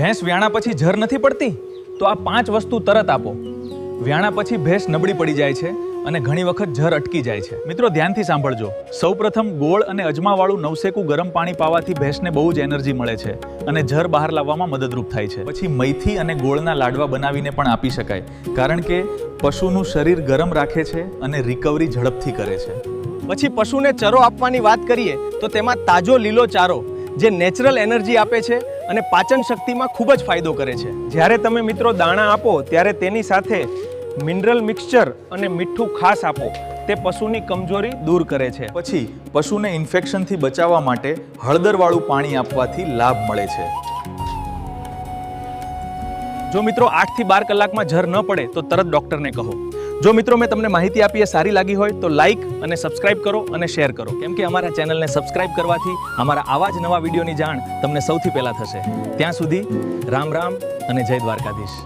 ભેંસ વ્યાણા પછી ઝર નથી પડતી? તો આ 5 વસ્તુ તરત આપો. વ્યાણા પછી ભેંસ નબળી પડી જાય છે અને ઘણી વખત ઝર અટકી જાય છે. મિત્રો ધ્યાનથી સાંભળજો. સૌપ્રથમ ગોળ અને અજમાવાળું નવસેકું ગરમ પાણી પાવાથી ભેંસને બહુ જ એનર્જી મળે છે અને ઝર બહાર લાવવામાં મદદરૂપ થાય છે. પછી મૈથી અને ગોળના લાડવા બનાવીને પણ આપી શકાય, કારણ કે પશુનું શરીર ગરમ રાખે છે અને રિકવરી ઝડપથી કરે છે. પછી પશુને ચરો આપવાની વાત કરીએ તો તેમાં તાજો લીલો ચારો જે નેચરલ એનર્જી આપે છે અને પાચન શક્તિમાં ખૂબ જ ફાયદો કરે છે. જ્યારે તમે મિત્રો દાણા આપો ત્યારે તેની સાથે મિનરલ મિક્સચર અને મીઠું ખાસ આપો. તે પશુની કમજોરી દૂર કરે છે. પછી પશુને ઇન્ફેક્શનથી બચાવવા માટે હળદરવાળું પાણી આપવાથી લાભ મળે છે. જો મિત્રો 8 થી 12 કલાકમાં ઝર ન પડે તો તરત ડૉક્ટરને કહો. જો મિત્રો મેં તમને માહિતી આપી એ સારી લાગી હોય તો લાઈક અને સબસ્ક્રાઇબ કરો અને શેર કરો, કેમ કે અમારા ચેનલને સબસ્ક્રાઇબ કરવાથી અમારા આવા જ નવા વિડીયોની જાણ તમને સૌથી પહેલા થશે. ત્યાં સુધી રામ રામ અને જય દ્વારકાધીશ.